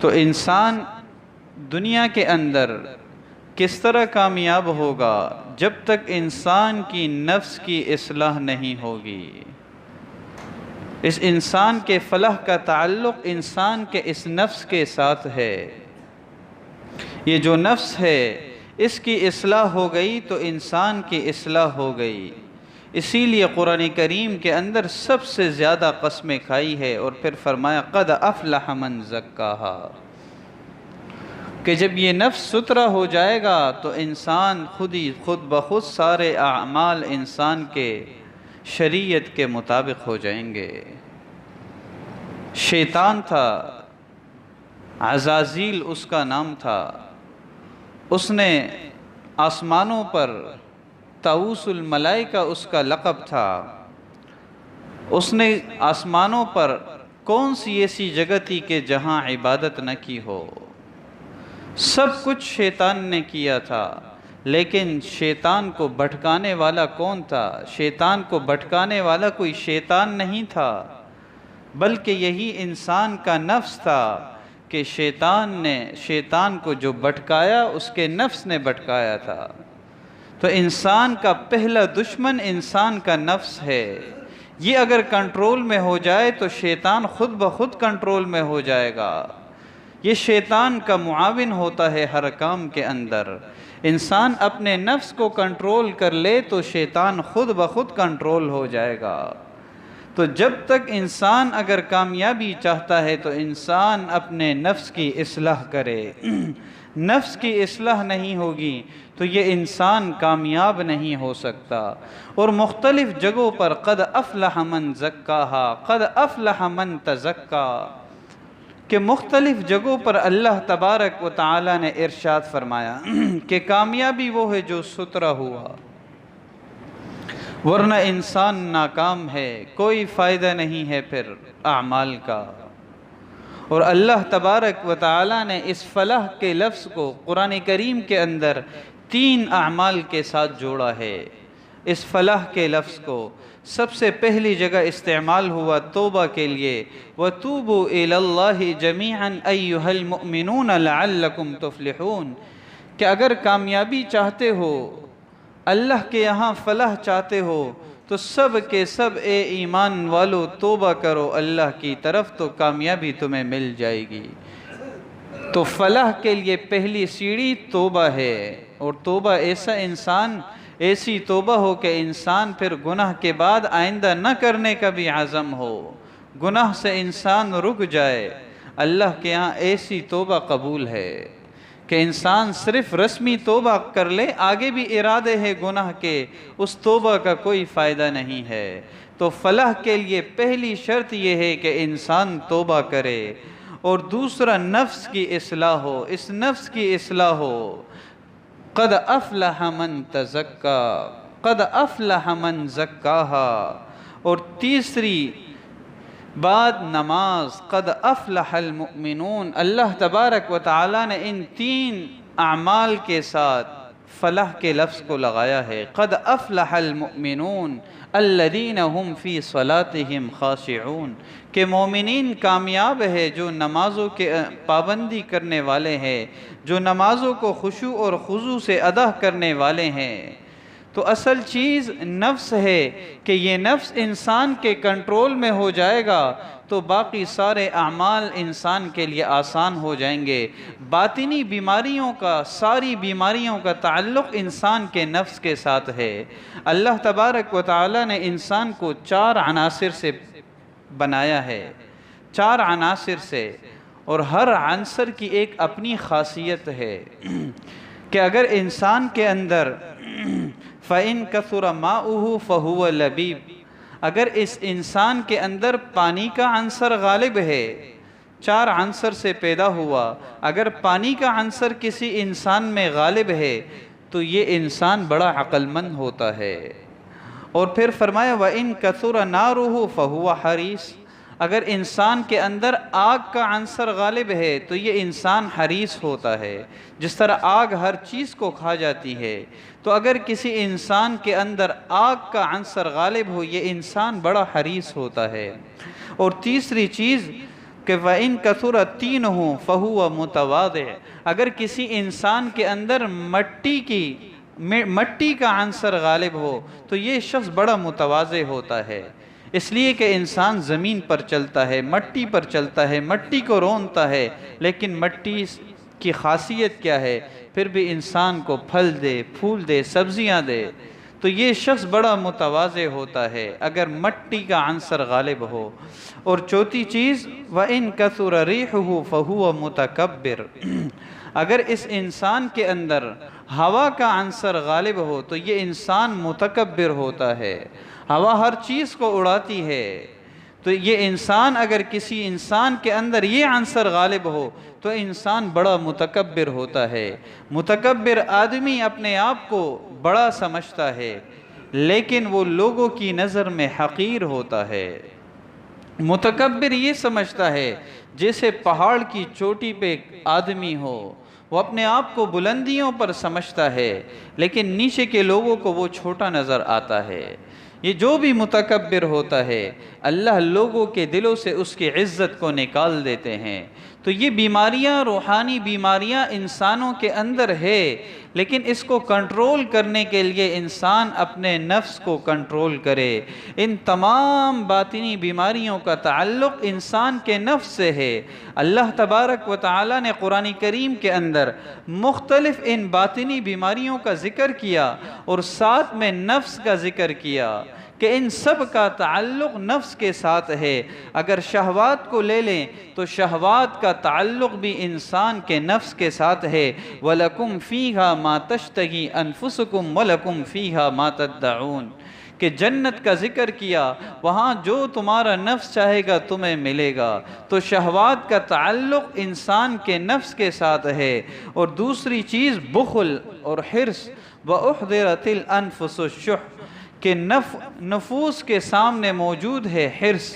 تو انسان دنیا کے اندر کس طرح کامیاب ہوگا جب تک انسان کی نفس کی اصلاح نہیں ہوگی۔ اس انسان کے فلاح کا تعلق انسان کے اس نفس کے ساتھ ہے۔ یہ جو نفس ہے اس کی اصلاح ہو گئی تو انسان کی اصلاح ہو گئی۔ اسی لیے قرآن کریم کے اندر سب سے زیادہ قسمیں کھائی ہے اور پھر فرمایا قد افلح من زکاہا، کہ جب یہ نفس ستھرا ہو جائے گا تو انسان خود بخود سارے اعمال انسان کے شریعت کے مطابق ہو جائیں گے۔ شیطان تھا، عزازیل اس کا نام تھا، اس نے آسمانوں پر طاؤوس الملائکہ اس کا لقب تھا، اس نے آسمانوں پر کون سی ایسی جگہ تھی کہ جہاں عبادت نہ کی ہو، سب کچھ شیطان نے کیا تھا، لیکن شیطان کو بھٹکانے والا کون تھا؟ شیطان کو بھٹکانے والا کوئی شیطان نہیں تھا، بلکہ یہی انسان کا نفس تھا کہ شیطان کو جو بھٹکایا اس کے نفس نے بھٹکایا تھا۔ تو انسان کا پہلا دشمن انسان کا نفس ہے۔ یہ اگر کنٹرول میں ہو جائے تو شیطان خود بخود کنٹرول میں ہو جائے گا۔ یہ شیطان کا معاون ہوتا ہے ہر کام کے اندر۔ انسان اپنے نفس کو کنٹرول کر لے تو شیطان خود بخود کنٹرول ہو جائے گا۔ تو جب تک انسان اگر کامیابی چاہتا ہے تو انسان اپنے نفس کی اصلاح کرے۔ نفس کی اصلاح نہیں ہوگی تو یہ انسان کامیاب نہیں ہو سکتا۔ اور مختلف جگہوں پر قد افلح من زکاہا، قد افلح من تزکا، کہ مختلف جگہوں پر اللہ تبارک و تعالی نے ارشاد فرمایا کہ کامیابی وہ ہے جو ستھرا ہوا، ورنہ انسان ناکام ہے، کوئی فائدہ نہیں ہے پھر اعمال کا۔ اور اللہ تبارک و تعالی نے اس فلاح کے لفظ کو قرآن کریم کے اندر 3 اعمال کے ساتھ جوڑا ہے۔ اس فلاح کے لفظ کو سب سے پہلی جگہ استعمال ہوا توبہ کے لیے، وَتُوبُوا إِلَى اللَّهِ جَمِيعًا أَيُّهَا الْمُؤْمِنُونَ لَعَلَّكُمْ تُفْلِحُونَ، کہ اگر کامیابی چاہتے ہو، اللہ کے یہاں فلاح چاہتے ہو تو سب کے سب اے ایمان والو توبہ کرو اللہ کی طرف تو کامیابی تمہیں مل جائے گی۔ تو فلاح کے لیے پہلی سیڑھی توبہ ہے، اور توبہ ایسی توبہ ہو کہ انسان پھر گناہ کے بعد آئندہ نہ کرنے کا بھی عزم ہو، گناہ سے انسان رک جائے۔ اللہ کے ہاں ایسی توبہ قبول ہے کہ انسان صرف رسمی توبہ کر لے، آگے بھی ارادے ہیں گناہ کے، اس توبہ کا کوئی فائدہ نہیں ہے۔ تو فلاح کے لیے پہلی شرط یہ ہے کہ انسان توبہ کرے، اور دوسرا نفس کی اصلاح ہو، اس نفس کی اصلاح ہو۔ قد افلح من تزکا، قد افلح من زکاہا، اور تیسری بعد نماز قد افلح المؤمنون۔ اللہ تبارک و تعالی نے ان 3 اعمال کے ساتھ فلاح کے لفظ کو لگایا ہے۔ قد افلح المؤمنون الذین هم فی صلاتهم خاشعون، کہ مومنین کامیاب ہے جو نمازوں کے پابندی کرنے والے ہیں، جو نمازوں کو خشوع اور خضوع سے ادا کرنے والے ہیں۔ تو اصل چیز نفس ہے کہ یہ نفس انسان کے کنٹرول میں ہو جائے گا تو باقی سارے اعمال انسان کے لیے آسان ہو جائیں گے۔ باطنی بیماریوں کا، ساری بیماریوں کا تعلق انسان کے نفس کے ساتھ ہے۔ اللہ تبارک و تعالی نے انسان کو 4 عناصر سے بنایا ہے، 4 عناصر سے، اور ہر عنصر کی ایک اپنی خاصیت ہے کہ اگر انسان کے اندر فَإِن كَثُرَ مَاؤُهُ فَهُوَ لَبِيب، اگر اس انسان کے اندر پانی کا عنصر غالب ہے، 4 عنصر سے پیدا ہوا، اگر پانی کا عنصر کسی انسان میں غالب ہے تو یہ انسان بڑا عقل مند ہوتا ہے۔ اور پھر فرمایا وَإِن كَثُرَ نَارُهُ فَهُوَ حَرِيصٌ، اگر انسان کے اندر آگ کا عنصر غالب ہے تو یہ انسان حریص ہوتا ہے، جس طرح آگ ہر چیز کو کھا جاتی ہے۔ تو اگر کسی انسان کے اندر آگ کا عنصر غالب ہو یہ انسان بڑا حریص ہوتا ہے۔ اور تیسری چیز کہ وَإِن كَثُرَ طِينُهُ فَهُوَ مُتَوَاضِعٌ، اگر کسی انسان کے اندر مٹی کا عنصر غالب ہو تو یہ شخص بڑا متواضع ہوتا ہے، اس لیے کہ انسان زمین پر چلتا ہے، مٹی پر چلتا ہے، مٹی کو رونتا ہے، لیکن مٹی کی خاصیت کیا ہے؟ پھر بھی انسان کو پھل دے، پھول دے، سبزیاں دے، تو یہ شخص بڑا متواضع ہوتا ہے اگر مٹی کا عنصر غالب ہو۔ اور چوتھی چیز وَإِن كَثُرَ رِيحُهُ فَهُوَ مُتَكَبِّرٌ، اگر اس انسان کے اندر ہوا کا عنصر غالب ہو تو یہ انسان متکبر ہوتا ہے، ہوا ہر چیز کو اڑاتی ہے، تو یہ انسان اگر کسی انسان کے اندر یہ عنصر غالب ہو تو انسان بڑا متکبر ہوتا ہے۔ متکبر آدمی اپنے آپ کو بڑا سمجھتا ہے لیکن وہ لوگوں کی نظر میں حقیر ہوتا ہے۔ متکبر یہ سمجھتا ہے جیسے پہاڑ کی چوٹی پہ ایک آدمی ہو، وہ اپنے آپ کو بلندیوں پر سمجھتا ہے لیکن نیچے کے لوگوں کو وہ چھوٹا نظر آتا ہے۔ یہ جو بھی متکبر ہوتا ہے اللہ لوگوں کے دلوں سے اس کی عزت کو نکال دیتے ہیں۔ تو یہ بیماریاں، روحانی بیماریاں انسانوں کے اندر ہے، لیکن اس کو کنٹرول کرنے کے لیے انسان اپنے نفس کو کنٹرول کرے۔ ان تمام باطنی بیماریوں کا تعلق انسان کے نفس سے ہے۔ اللہ تبارک و تعالی نے قرآن کریم کے اندر مختلف ان باطنی بیماریوں کا ذکر کیا اور ساتھ میں نفس کا ذکر کیا کہ ان سب کا تعلق نفس کے ساتھ ہے۔ اگر شہوات کو لے لیں تو شہوات کا تعلق بھی انسان کے نفس کے ساتھ ہے۔ وَلَكُمْ فِيهَا مَا تَشْتَهِي أَنفُسُكُمْ وَلَكُمْ فِيهَا مَا تَدَّعُونَ، کہ جنت کا ذکر کیا، وہاں جو تمہارا نفس چاہے گا تمہیں ملے گا۔ تو شہوات کا تعلق انسان کے نفس کے ساتھ ہے۔ اور دوسری چیز بخل اور حرص، وَأُحْضِرَتِ الْأَنفُسُ الشُّحَّ، کہ نفوس کے سامنے موجود ہے حرص،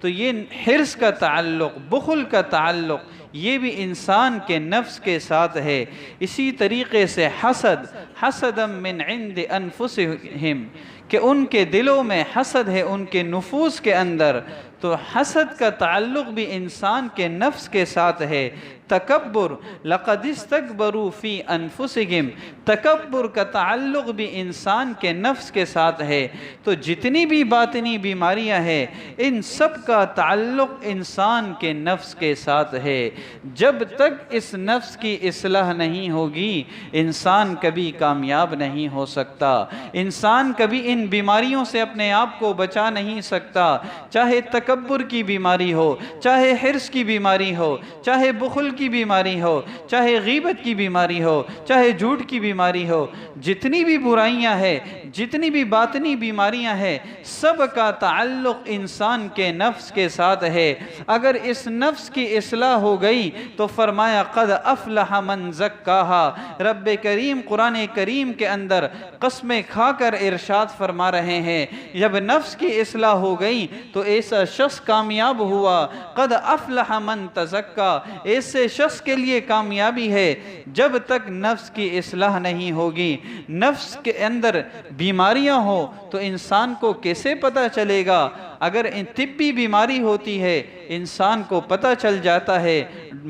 تو یہ حرص کا تعلق، بخل کا تعلق یہ بھی انسان کے نفس کے ساتھ ہے۔ اسی طریقے سے حسد من عند انفسہم، کہ ان کے دلوں میں حسد ہے، ان کے نفوس کے اندر، تو حسد کا تعلق بھی انسان کے نفس کے ساتھ ہے۔ تکبر، لقد استکبروا فی انفسہم، تکبر کا تعلق بھی انسان کے نفس کے ساتھ ہے۔ تو جتنی بھی باطنی بیماریاں ہیں ان سب کا تعلق انسان کے نفس کے ساتھ ہے۔ جب تک اس نفس کی اصلاح نہیں ہوگی انسان کبھی کامیاب نہیں ہو سکتا، انسان کبھی ان بیماریوں سے اپنے آپ کو بچا نہیں سکتا، چاہے تکبر کی بیماری ہو، چاہے حرص کی بیماری ہو، چاہے بخل کی بیماری ہو، چاہے غیبت کی بیماری ہو، چاہے جھوٹ کی بیماری ہو، جتنی بھی برائیاں ہیں، جتنی بھی باطنی بیماریاں ہیں، سب کا تعلق انسان کے نفس کے ساتھ ہے۔ اگر اس نفس کی اصلاح ہو گئی تو فرمایا قد افلح من زکاہا۔ رب کریم قرآن کریم کے اندر قسمیں کھا کر ارشاد فرما رہے ہیں جب نفس کی اصلاح ہو گئی تو ایسا شخص کامیاب ہوا۔ قد افلح من تزکا، ایسے شخص کے لیے کامیابی ہے۔ جب تک نفس کی اصلاح نہیں ہوگی، نفس کے اندر بیماریاں ہوں تو انسان کو کیسے پتہ چلے گا؟ اگر طبی بیماری ہوتی ہے انسان کو پتہ چل جاتا ہے،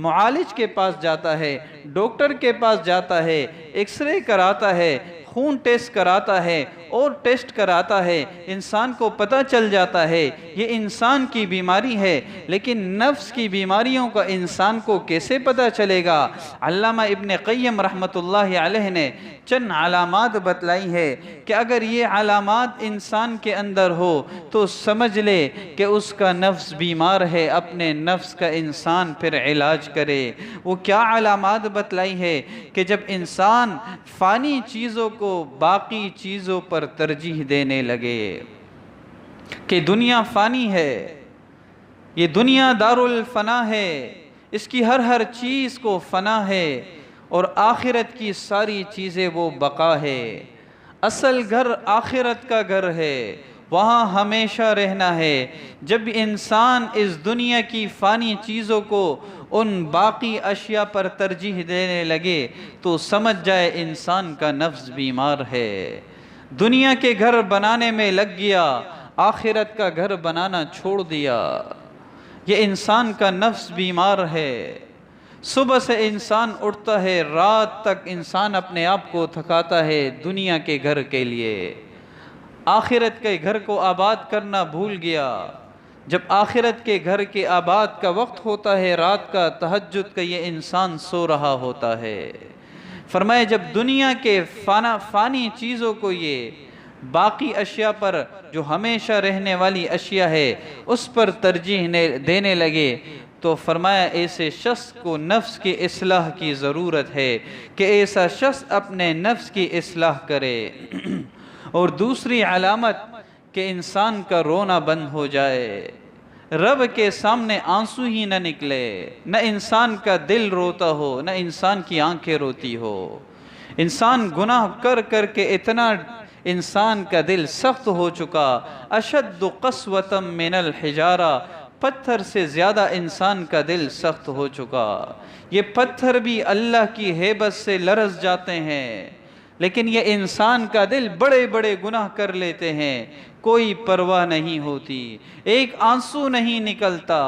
معالج کے پاس جاتا ہے، ڈاکٹر کے پاس جاتا ہے، ایکس رے کراتا ہے، خون ٹیسٹ کراتا ہے اور ٹیسٹ کراتا ہے، انسان کو پتہ چل جاتا ہے یہ انسان کی بیماری ہے۔ لیکن نفس کی بیماریوں کا انسان کو کیسے پتہ چلے گا؟ علامہ ابن قیم رحمۃ اللہ علیہ نے چند علامات بتلائی ہے کہ اگر یہ علامات انسان کے اندر ہو تو سمجھ لے کہ اس کا نفس بیمار ہے، اپنے نفس کا انسان پھر علاج کرے۔ وہ کیا علامات بتلائی ہے کہ جب انسان فانی چیزوں کو باقی چیزوں پر ترجیح دینے لگے کہ دنیا فانی ہے، یہ دنیا دار الفنا ہے، اس کی ہر چیز کو فنا ہے، اور آخرت کی ساری چیزیں وہ بقا ہے۔ اصل گھر آخرت کا گھر ہے، وہاں ہمیشہ رہنا ہے۔ جب انسان اس دنیا کی فانی چیزوں کو ان باقی اشیاء پر ترجیح دینے لگے تو سمجھ جائے انسان کا نفس بیمار ہے، دنیا کے گھر بنانے میں لگ گیا، آخرت کا گھر بنانا چھوڑ دیا۔ یہ انسان کا نفس بیمار ہے۔ صبح سے انسان اٹھتا ہے، رات تک انسان اپنے آپ کو تھکاتا ہے دنیا کے گھر کے لیے، آخرت کے گھر کو آباد کرنا بھول گیا۔ جب آخرت کے گھر کے آباد کا وقت ہوتا ہے، رات کا، تہجد کا، یہ انسان سو رہا ہوتا ہے۔ فرمائے جب دنیا کے فانی چیزوں کو یہ باقی اشیاء پر جو ہمیشہ رہنے والی اشیاء ہے اس پر ترجیح دینے لگے، تو فرمایا ایسے شخص کو نفس کی اصلاح کی ضرورت ہے کہ ایسا شخص اپنے نفس کی اصلاح کرے۔ اور دوسری علامت کہ انسان کا رونا بند ہو جائے، رب کے سامنے آنسو ہی نہ نکلے، نہ انسان کا دل روتا ہو، نہ انسان کی آنکھیں روتی ہو۔ انسان گناہ کر کر کے اتنا انسان کا دل سخت ہو چکا، اشد قسوۃ من الحجارہ، پتھر سے زیادہ انسان کا دل سخت ہو چکا۔ یہ پتھر بھی اللہ کی ہیبت سے لرز جاتے ہیں، لیکن یہ انسان کا دل بڑے بڑے گناہ کر لیتے ہیں، کوئی پرواہ نہیں ہوتی، ایک آنسو نہیں نکلتا۔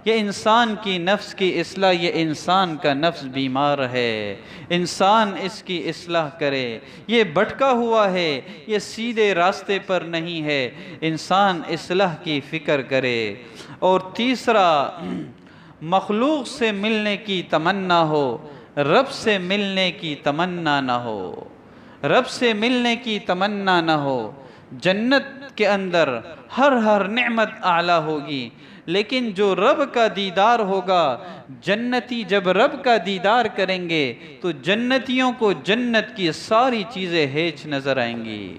یہ انسان کی نفس کی اصلاح، یہ انسان کا نفس بیمار ہے، انسان اس کی اصلاح کرے۔ یہ بھٹکا ہوا ہے، یہ سیدھے راستے پر نہیں ہے، انسان اصلاح کی فکر کرے۔ اور تیسرا، مخلوق سے ملنے کی تمنا ہو، رب سے ملنے کی تمنا نہ ہو، رب سے ملنے کی تمنا نہ ہو۔ جنت کے اندر ہر نعمت اعلیٰ ہوگی، لیکن جو رب کا دیدار ہوگا، جنتی جب رب کا دیدار کریں گے تو جنتیوں کو جنت کی ساری چیزیں ہیچ نظر آئیں گی،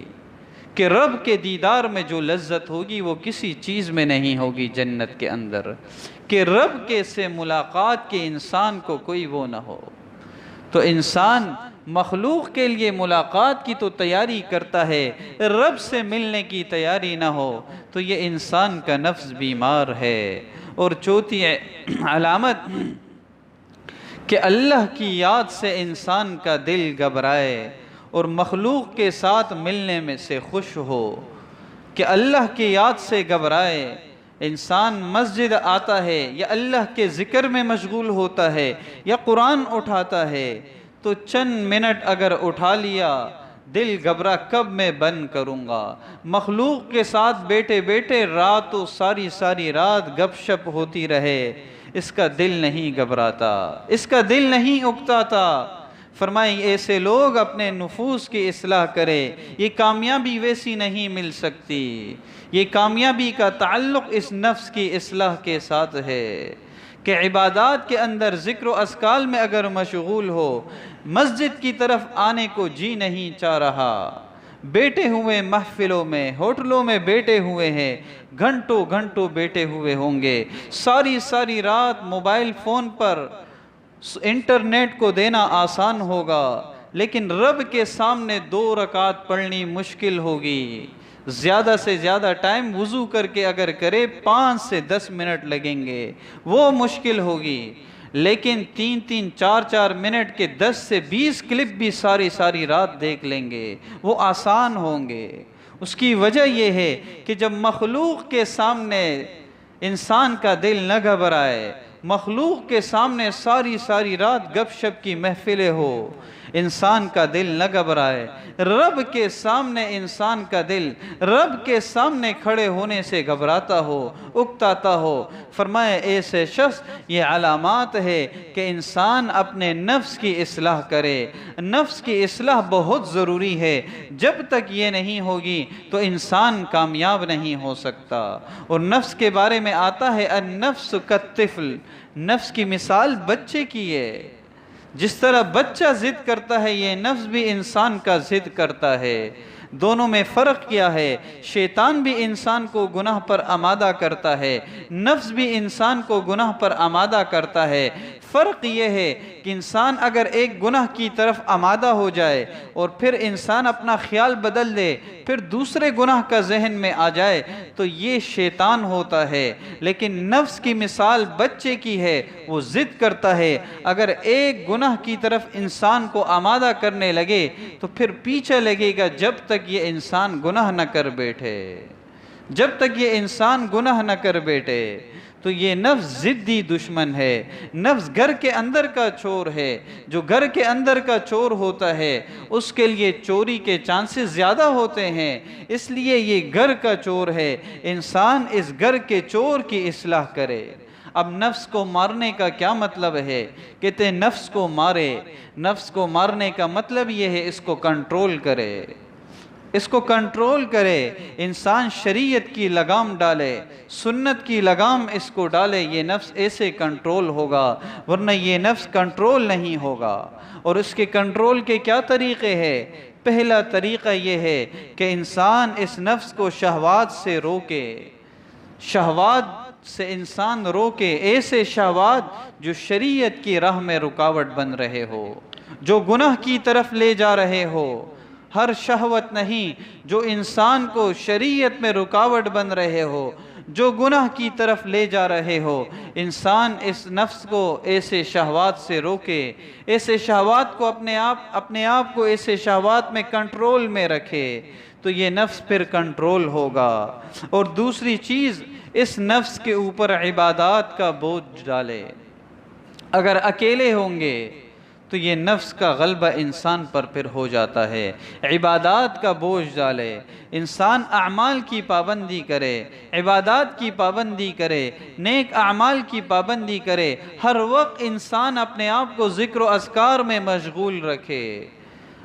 کہ رب کے دیدار میں جو لذت ہوگی وہ کسی چیز میں نہیں ہوگی جنت کے اندر، کہ رب کے سے ملاقات کے انسان کو کوئی وہ نہ ہو۔ تو انسان مخلوق کے لیے ملاقات کی تو تیاری کرتا ہے، رب سے ملنے کی تیاری نہ ہو تو یہ انسان کا نفس بیمار ہے۔ اور چوتھی علامت کہ اللہ کی یاد سے انسان کا دل گھبرائے اور مخلوق کے ساتھ ملنے میں سے خوش ہو، کہ اللہ کی یاد سے گھبرائے۔ انسان مسجد آتا ہے یا اللہ کے ذکر میں مشغول ہوتا ہے یا قرآن اٹھاتا ہے تو چند منٹ اگر اٹھا لیا، دل گھبرا کب میں بند کروں گا۔ مخلوق کے ساتھ بیٹھے بیٹھے راتوں ساری رات گپ شپ ہوتی رہے، اس کا دل نہیں گھبراتا، اس کا دل نہیں اکتاتا۔ فرمائیں ایسے لوگ اپنے نفوس کی اصلاح کرے، یہ کامیابی ویسی نہیں مل سکتی، یہ کامیابی کا تعلق اس نفس کی اصلاح کے ساتھ ہے کہ عبادات کے اندر ذکر و اذکار میں اگر مشغول ہو، مسجد کی طرف آنے کو جی نہیں چاہ رہا، بیٹھے ہوئے محفلوں میں، ہوٹلوں میں بیٹھے ہوئے ہیں، گھنٹوں بیٹھے ہوئے ہوں گے، ساری رات موبائل فون پر انٹرنیٹ کو دینا آسان ہوگا، لیکن رب کے سامنے 2 رکعت پڑھنی مشکل ہوگی۔ زیادہ سے زیادہ ٹائم وضو کر کے اگر کرے 5 سے 10 منٹ لگیں گے، وہ مشکل ہوگی، لیکن 3 4 منٹ کے 10 سے 20 کلپ بھی ساری رات دیکھ لیں گے، وہ آسان ہوں گے۔ اس کی وجہ یہ ہے کہ جب مخلوق کے سامنے انسان کا دل نہ گھبرائے، مخلوق کے سامنے ساری رات گپ شپ کی محفلیں ہو، انسان کا دل نہ گھبرائے، رب کے سامنے انسان کا دل رب کے سامنے کھڑے ہونے سے گھبراتا ہو، اکتاتا ہو، فرمائے ایسے شخص یہ علامات ہے کہ انسان اپنے نفس کی اصلاح کرے۔ نفس کی اصلاح بہت ضروری ہے، جب تک یہ نہیں ہوگی تو انسان کامیاب نہیں ہو سکتا۔ اور نفس کے بارے میں آتا ہے النفس کالطفل، نفس کی مثال بچے کی ہے، جس طرح بچہ ضد کرتا ہے یہ نفس بھی انسان کا ضد کرتا ہے۔ دونوں میں فرق کیا ہے؟ شیطان بھی انسان کو گناہ پر آمادہ کرتا ہے، نفس بھی انسان کو گناہ پر آمادہ کرتا ہے۔ فرق یہ ہے کہ انسان اگر ایک گناہ کی طرف آمادہ ہو جائے اور پھر انسان اپنا خیال بدل دے، پھر دوسرے گناہ کا ذہن میں آ جائے تو یہ شیطان ہوتا ہے، لیکن نفس کی مثال بچے کی ہے، وہ ضد کرتا ہے۔ اگر ایک گناہ کی طرف انسان کو آمادہ کرنے لگے تو پھر پیچھے لگے گا جب تک یہ انسان گناہ نہ کر بیٹھے۔ جب تک یہ انسان گناہ نہ کر بیٹھے تو یہ نفس ضدی دشمن ہے، نفس گھر کے اندر کا چور ہے۔ جو گھر کے اندر کا چور ہوتا ہے اس کے لیے چوری کے چانسز زیادہ ہوتے ہیں، اس لیے یہ گھر کا چور ہے۔ انسان اس گھر کے چور کی اصلاح کرے۔ اب نفس کو مارنے کا کیا مطلب ہے؟ کہتے ہیں نفس کو مارے۔ نفس کو مارنے کا مطلب یہ ہے اس کو کنٹرول کرے، اس کو کنٹرول کرے۔ انسان شریعت کی لگام ڈالے، سنت کی لگام اس کو ڈالے، یہ نفس ایسے کنٹرول ہوگا، ورنہ یہ نفس کنٹرول نہیں ہوگا۔ اور اس کے کنٹرول کے کیا طریقے ہیں؟ پہلا طریقہ یہ ہے کہ انسان اس نفس کو شہوات سے روکے، شہوات سے انسان روکے، ایسے شہوات جو شریعت کی راہ میں رکاوٹ بن رہے ہو، جو گناہ کی طرف لے جا رہے ہو۔ ہر شہوت نہیں، جو انسان کو شریعت میں رکاوٹ بن رہے ہو، جو گناہ کی طرف لے جا رہے ہو، انسان اس نفس کو ایسے شہوات سے روکے، ایسے شہوات کو اپنے آپ کو ایسے شہوات میں کنٹرول میں رکھے، تو یہ نفس پھر کنٹرول ہوگا۔ اور دوسری چیز، اس نفس کے اوپر عبادات کا بوجھ ڈالے۔ اگر اکیلے ہوں گے تو یہ نفس کا غلبہ انسان پر پھر ہو جاتا ہے۔ عبادات کا بوجھ ڈالے، انسان اعمال کی پابندی کرے، عبادات کی پابندی کرے، نیک اعمال کی پابندی کرے، ہر وقت انسان اپنے آپ کو ذکر و اذکار میں مشغول رکھے،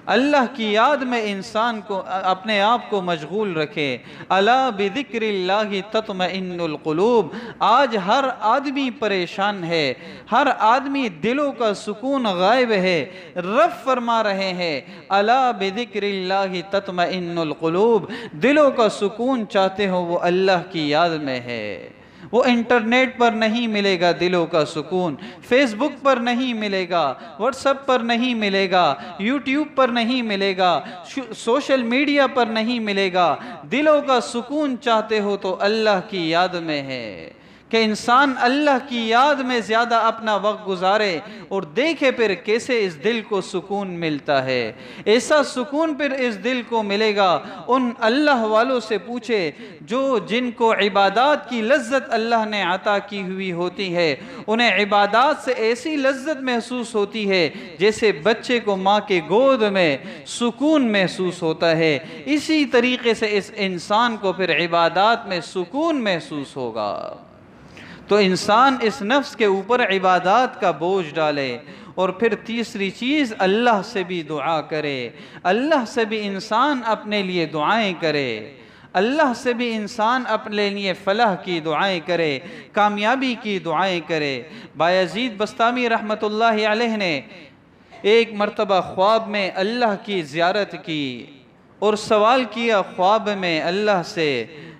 اللہ کی یاد میں انسان کو اپنے آپ کو مشغول رکھے۔ الا بذکر اللہ تطمئن القلوب۔ آج ہر آدمی پریشان ہے، ہر آدمی دلوں کا سکون غائب ہے۔ رب فرما رہے ہیں الا بذکر اللہ تطمئن القلوب، دلوں کا سکون چاہتے ہو وہ اللہ کی یاد میں ہے۔ وہ انٹرنیٹ پر نہیں ملے گا دلوں کا سکون، فیس بک پر نہیں ملے گا، واٹس ایپ پر نہیں ملے گا، یوٹیوب پر نہیں ملے گا، سوشل میڈیا پر نہیں ملے گا۔ دلوں کا سکون چاہتے ہو تو اللہ کی یاد میں ہے، کہ انسان اللہ کی یاد میں زیادہ اپنا وقت گزارے اور دیکھے پھر کیسے اس دل کو سکون ملتا ہے۔ ایسا سکون پھر اس دل کو ملے گا ان اللہ والوں سے پوچھے جن کو عبادات کی لذت اللہ نے عطا کی ہوئی ہوتی ہے، انہیں عبادات سے ایسی لذت محسوس ہوتی ہے جیسے بچے کو ماں کے گود میں سکون محسوس ہوتا ہے۔ اسی طریقے سے اس انسان کو پھر عبادات میں سکون محسوس ہوگا۔ تو انسان اس نفس کے اوپر عبادات کا بوجھ ڈالے۔ اور پھر تیسری چیز، اللہ سے بھی دعا کرے، اللہ سے بھی انسان اپنے لیے دعائیں کرے، اللہ سے بھی انسان اپنے لیے فلاح کی دعائیں کرے، کامیابی کی دعائیں کرے۔ بایزید بستامی رحمۃ اللہ علیہ نے ایک مرتبہ خواب میں اللہ کی زیارت کی اور سوال کیا خواب میں اللہ سے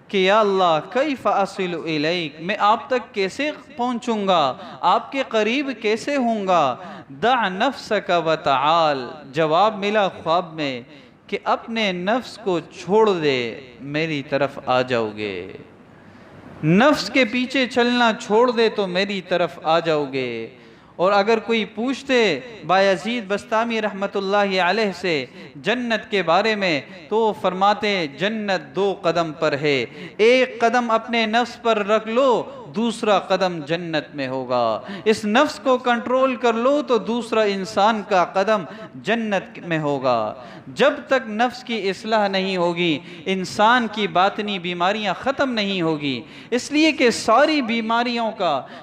کہ یا اللہ کیف اصل الیک، میں آپ تک کیسے پہنچوں گا، آپ کے قریب کیسے ہوں گا؟ دع نفسک وتعال، جواب ملا خواب میں کہ اپنے نفس کو چھوڑ دے، میری طرف آ جاؤ گے۔ نفس کے پیچھے چلنا چھوڑ دے تو میری طرف آ جاؤ گے۔ اور اگر کوئی پوچھتے بایزید بستامی رحمت اللہ علیہ سے جنت کے بارے میں تو وہ فرماتے جنت 2 قدم پر ہے، ایک قدم اپنے نفس پر رکھ لو، دوسرا قدم جنت میں ہوگا۔ اس نفس کو کنٹرول کر لو تو دوسرا انسان کا قدم جنت میں ہوگا۔ جب تک نفس کی اصلاح نہیں ہوگی انسان کی باطنی بیماریاں ختم نہیں ہوگی۔ اس لیے کہ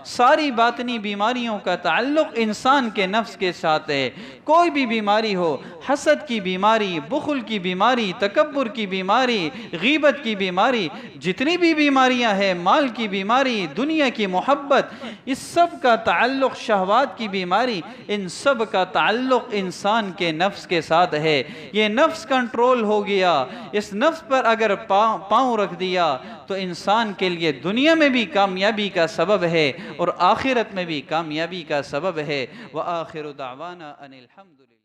ساری باطنی بیماریوں کا تعلق انسان کے نفس کے ساتھ ہے۔ کوئی بھی بیماری ہو، حسد کی بیماری، بخل کی بیماری، تکبر کی بیماری، غیبت کی بیماری، جتنی بھی بیماریاں ہیں، مال کی بیماری، دنیا کی محبت، اس سب کا تعلق، شہوات کی بیماری، ان سب کا تعلق انسان کے نفس کے ساتھ ہے۔ یہ نفس کنٹرول ہو گیا، اس نفس پر اگر پاؤں رکھ دیا تو انسان کے لیے دنیا میں بھی کامیابی کا سبب ہے اور آخرت میں بھی کامیابی کا سبب ہے۔ وآخر دعوانا ان الحمد للہ۔